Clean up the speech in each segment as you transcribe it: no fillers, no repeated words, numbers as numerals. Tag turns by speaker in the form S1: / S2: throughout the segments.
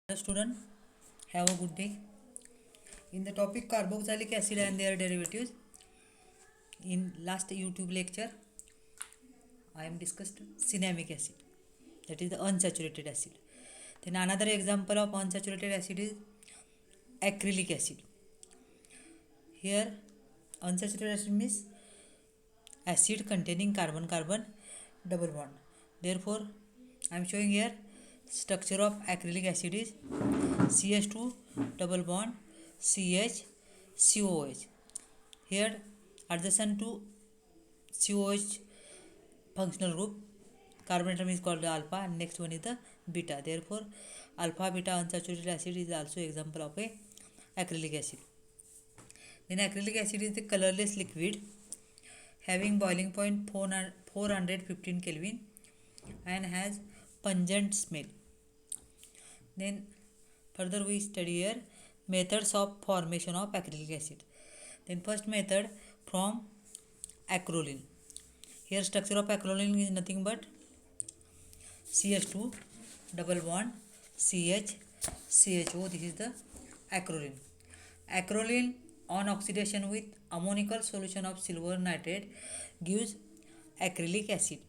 S1: Hello student, have a good day. In the topic carboxylic acid and their derivatives, in last YouTube lecture, I am discussed cinnamic acid, that is the unsaturated acid. Then another example of unsaturated acid is acrylic acid. Here, unsaturated acid means acid containing carbon-carbon double bond. Therefore, I am showing here structure of acrylic acid is CH2 double bond CH COH. Here adjacent to COH functional group carbon atom is called the alpha and next one is the beta. Therefore, alpha beta unsaturated acid is also example of a acrylic acid. Then acrylic acid is the colorless liquid having boiling point 415 Kelvin and has pungent smell. Then further we study here methods of formation of acrylic acid. Then first method from acrolein. Here structure of acrolein is nothing but CH2 double bond CH CHO. This is the acrolein. Acrolein on oxidation with ammoniacal solution of silver nitrate gives acrylic acid.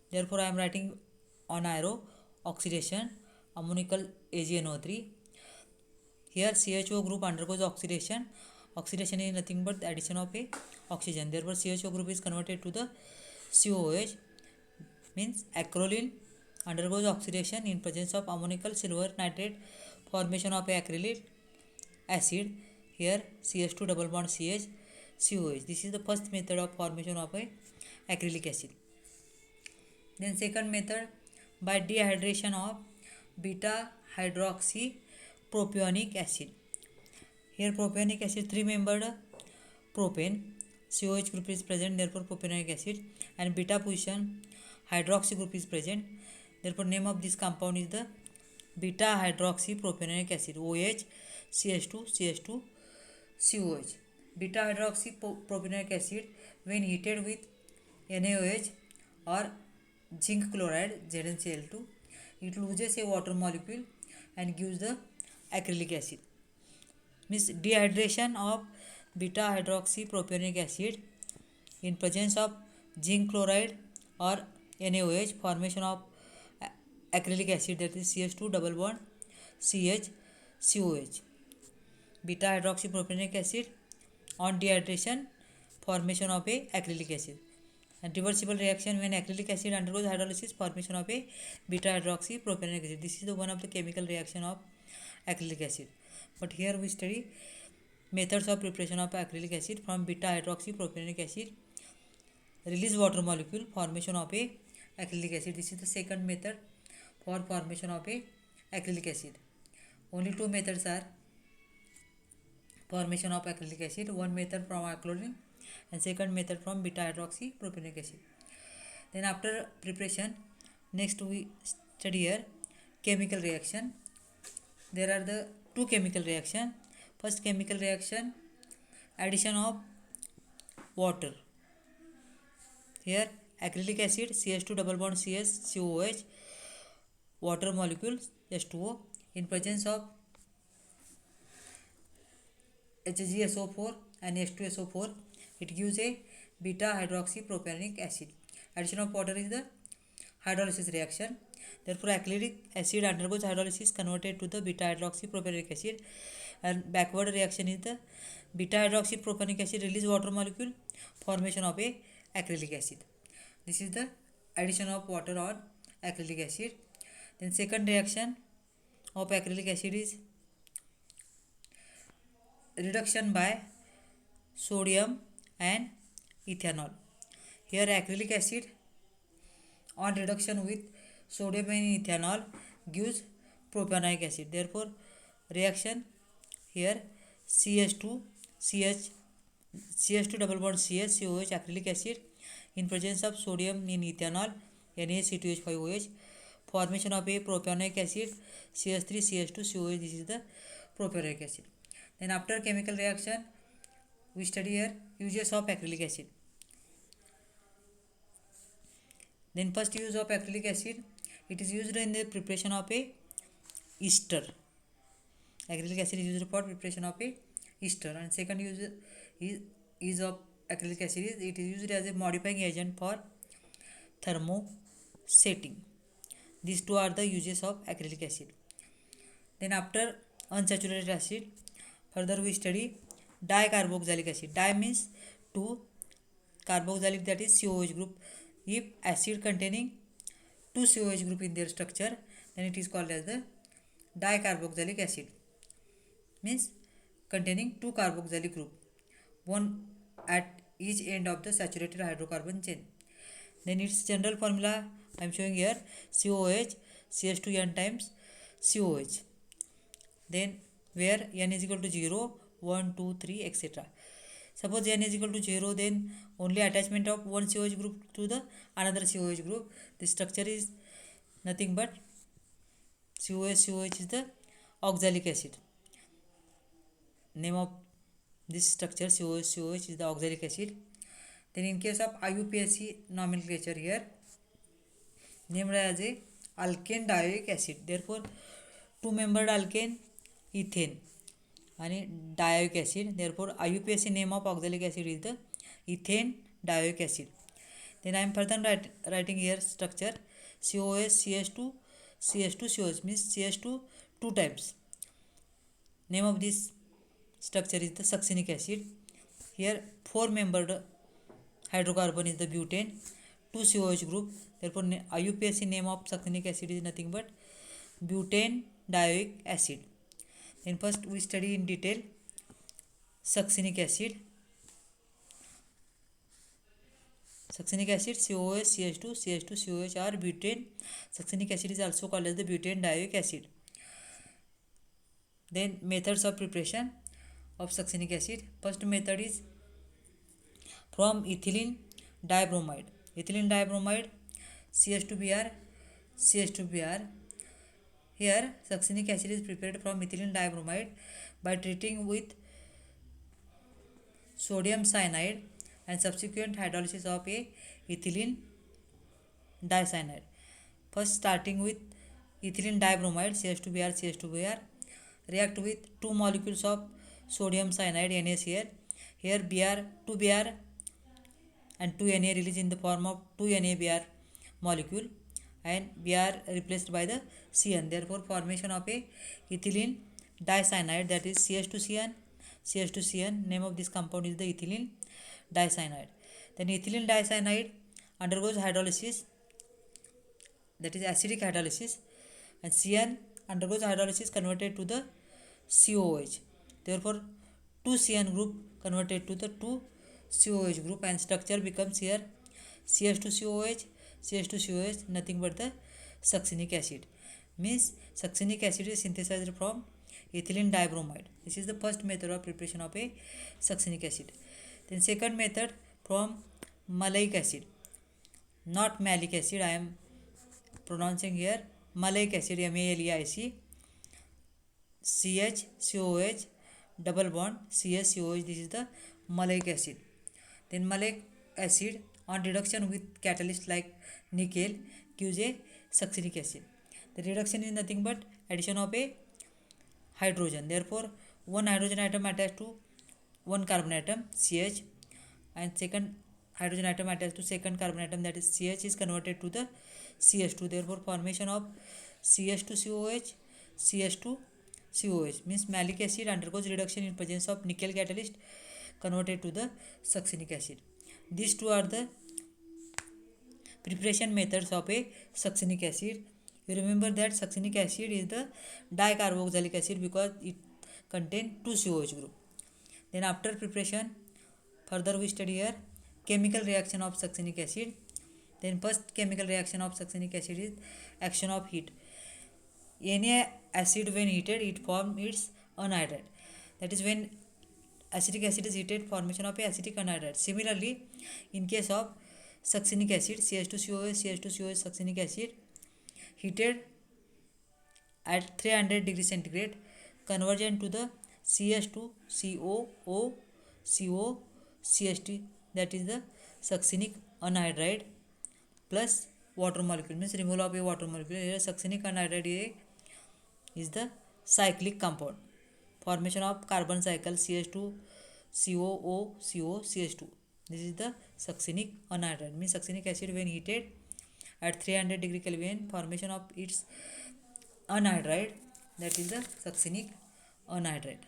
S1: Therefore, I am writing on arrow oxidation ammoniacal AgNO3. Here CHO group undergoes oxidation. Oxidation is nothing but the addition of a oxygen. Therefore, CHO group is converted to the COH. Means acrolein undergoes oxidation in presence of ammoniacal silver nitrate, formation of a acrylic acid. Here CH2 double bond CH COH. This is the first method of formation of a acrylic acid. Then second method by dehydration of beta hydroxy propionic acid. Here propionic acid 3-membered propane COH group is present, therefore propionic acid, and beta position hydroxy group is present. Therefore name of this compound is the beta hydroxy propionic acid OH CH2 COH. Beta hydroxy propionic acid when heated with NaOH or zinc chloride ZnCl2, it loses a water molecule and gives the acrylic acid. Means dehydration of beta hydroxy propionic acid in presence of zinc chloride or NaOH, formation of acrylic acid, that is CH2 double bond CH COH. Beta hydroxy propionic acid on dehydration, formation of a acrylic acid. And reversible reaction when acrylic acid undergoes hydrolysis, formation of a beta hydroxy propionic acid. This is the one of the chemical reaction of acrylic acid. But here we study methods of preparation of acrylic acid from beta hydroxy propionic acid. Release water molecule, formation of a acrylic acid. This is the second method for formation of a acrylic acid. Only two methods are formation of acrylic acid. One method from acrolein and second method from beta hydroxy propionic acid. Then after preparation, next we study here chemical reaction. There are the two chemical reaction. First chemical reaction, addition of water. Here acrylic acid CH2 double bond CS COH, water molecule H2O in presence of HgSO4 and H2SO4, it gives a beta hydroxy propionic acid. Addition of water is the hydrolysis reaction. Therefore acrylic acid undergoes hydrolysis converted to the beta hydroxy propionic acid, and backward reaction is the beta hydroxy propionic acid release water molecule, formation of a acrylic acid. This is the addition of water on acrylic acid. Then second reaction of acrylic acid is reduction by sodium and ethanol. Here acrylic acid on reduction with sodium and ethanol gives propionic acid. Therefore reaction here CH2 double bond CH COH acrylic acid in presence of sodium in ethanol NaC2H5OH, formation of a propionic acid CH3 CH2 COH. This is the propionic acid. Then after chemical reaction we study here uses of acrylic acid. Then first use of acrylic acid, it is used in the preparation of a ester. Acrylic acid is used for preparation of a ester, and second is of acrylic acid is it is used as a modifying agent for thermosetting. These two are the uses of acrylic acid. Then after unsaturated acid, further we study dicarboxylic acid. Di means two, carboxylic that is COH group. If acid containing two COH group in their structure, then it is called as the dicarboxylic acid. Means containing two carboxylic group, one at each end of the saturated hydrocarbon chain. Then its general formula I am showing here: COH CH2n times COH. Then where n is equal to 0, 1, 2, 3, etc. Suppose n is equal to 0, then only attachment of one COH group to the another COH group. The structure is nothing but COH is the oxalic acid. Name of this structure COH is the oxalic acid. Then in case of IUPAC nomenclature here, named as a alkane dioic acid. Therefore, two-membered alkane ethane and dioic acid. Therefore, IUPAC name of oxalic acid is the ethane dioic acid. Then I am further writing here structure COS CH2 CH2 COH means CH2 two times. Name of this structure is the succinic acid. Here four-membered hydrocarbon is the butane, two COH group. Therefore, IUPAC name of succinic acid is nothing but butane dioic acid. Then first we study in detail succinic acid. Succinic acid COS CH2 CH2 COH or butane. Succinic acid is also called as the butane dioic acid. Then methods of preparation of succinic acid. First method is from ethylene dibromide. Ethylene dibromide CH2Br CH2Br. Here succinic acid is prepared from ethylene dibromide by treating with sodium cyanide and subsequent hydrolysis of a ethylene dicyanide. First starting with ethylene dibromide CH2Br CH2Br react with two molecules of sodium cyanide NaCl. Here Br 2Br and 2Na released in the form of 2NaBr molecule and Br replaced by the Cn. Therefore, formation of a ethylene dicyanide, that is CH2Cn. CH2Cn, name of this compound is the ethylene dicyanide. Then ethylene dicyanide undergoes hydrolysis, that is acidic hydrolysis, and Cn undergoes hydrolysis converted to the COH. Therefore, 2Cn group converted to the 2COH group and structure becomes here CH2COH, CH2COH, nothing but the succinic acid. Means succinic acid is synthesized from ethylene dibromide. This is the first method of preparation of a succinic acid. Then second method from maleic acid, not malic acid. I am pronouncing here maleic acid, MALEIC. CHCOH double bond CHCOH. This is the maleic acid. Then maleic acid on reduction with catalyst like nickel gives a succinic acid. The reduction is nothing but addition of a hydrogen. Therefore, one hydrogen atom attached to one carbon atom CH and second hydrogen atom attached to second carbon atom, that is CH, is converted to the CH2. Therefore, formation of CH2COH CH2COH means malic acid undergoes reduction in presence of nickel catalyst converted to the succinic acid. These two are the preparation methods of a succinic acid. You remember that succinic acid is the dicarboxylic acid because it contains two COH group. Then after preparation, further we study here chemical reaction of succinic acid. Then first chemical reaction of succinic acid is action of heat. Any acid when heated, it forms its anhydride. That is when acetic acid is heated, formation of a acetic anhydride. Similarly, in case of succinic acid CH2COH CH2COH succinic acid heated at 300 degrees centigrade, conversion to the CH2COO CO CH2, that is the succinic anhydride plus water molecule, means removal of a water molecule. Here succinic anhydride is the cyclic compound. formation of carbon cycle CH2 COO CO CH2. This is the succinic anhydride. Means succinic acid when heated at 300 degree Kelvin, formation of its anhydride, that is the succinic anhydride.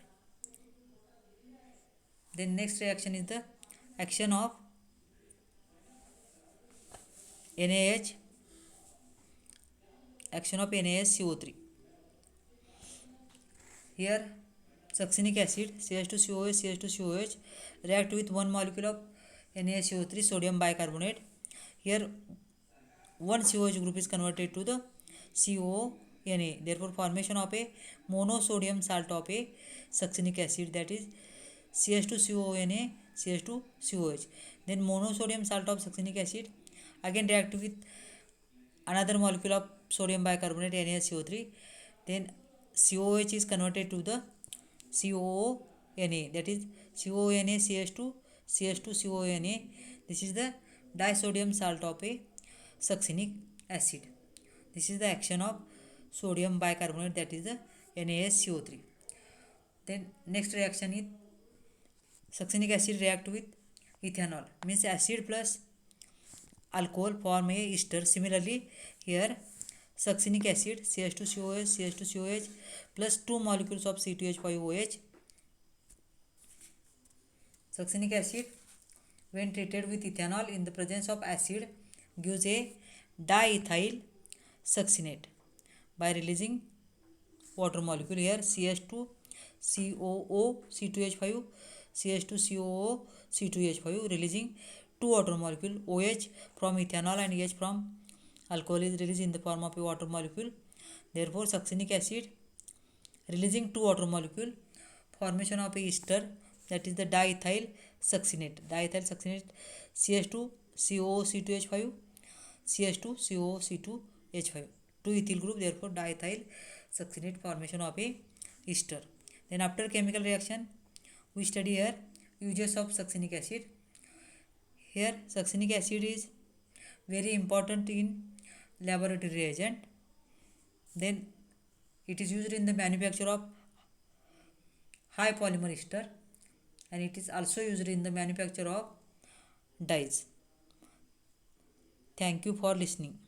S1: Then next reaction is the action of NaH, action of NaSCO3. Here succinic acid CH2COH CH2COH react with one molecule of NaSCO3 sodium bicarbonate. Here one COH group is converted to the CONA. Therefore formation of a monosodium salt of a succinic acid, that is CH2CONA CH2COH. Then monosodium salt of succinic acid again react with another molecule of sodium bicarbonate NaSCO3. Then COH is converted to the CONA, that is CONA CH2 CH2CONA. This is the disodium salt of a succinic acid. This is the action of sodium bicarbonate, that is the NaSCO3. Then next reaction is succinic acid react with ethanol, means acid plus alcohol form a ester. Similarly here succinic acid CH2COH CH2COH plus 2 molecules of C2H5OH. Succinic acid when treated with ethanol in the presence of acid gives a diethyl succinate by releasing water molecule. Here CH2 COO C2H5 CH2COO C2H5 releasing 2 water molecule. OH from ethanol and H from alcohol is released in the form of a water molecule. Therefore succinic acid releasing 2 water molecule, formation of a ester, that is the diethyl succinate. Diethyl succinate CH2 COO C2H5 CH2 COO C2H5, 2 ethyl group, therefore diethyl succinate, formation of a ester. Then after chemical reaction we study here uses of succinic acid. Here succinic acid is very important in laboratory reagent. Then it is used in the manufacture of high polymer ester, and it is also used in the manufacture of dyes. Thank you for listening.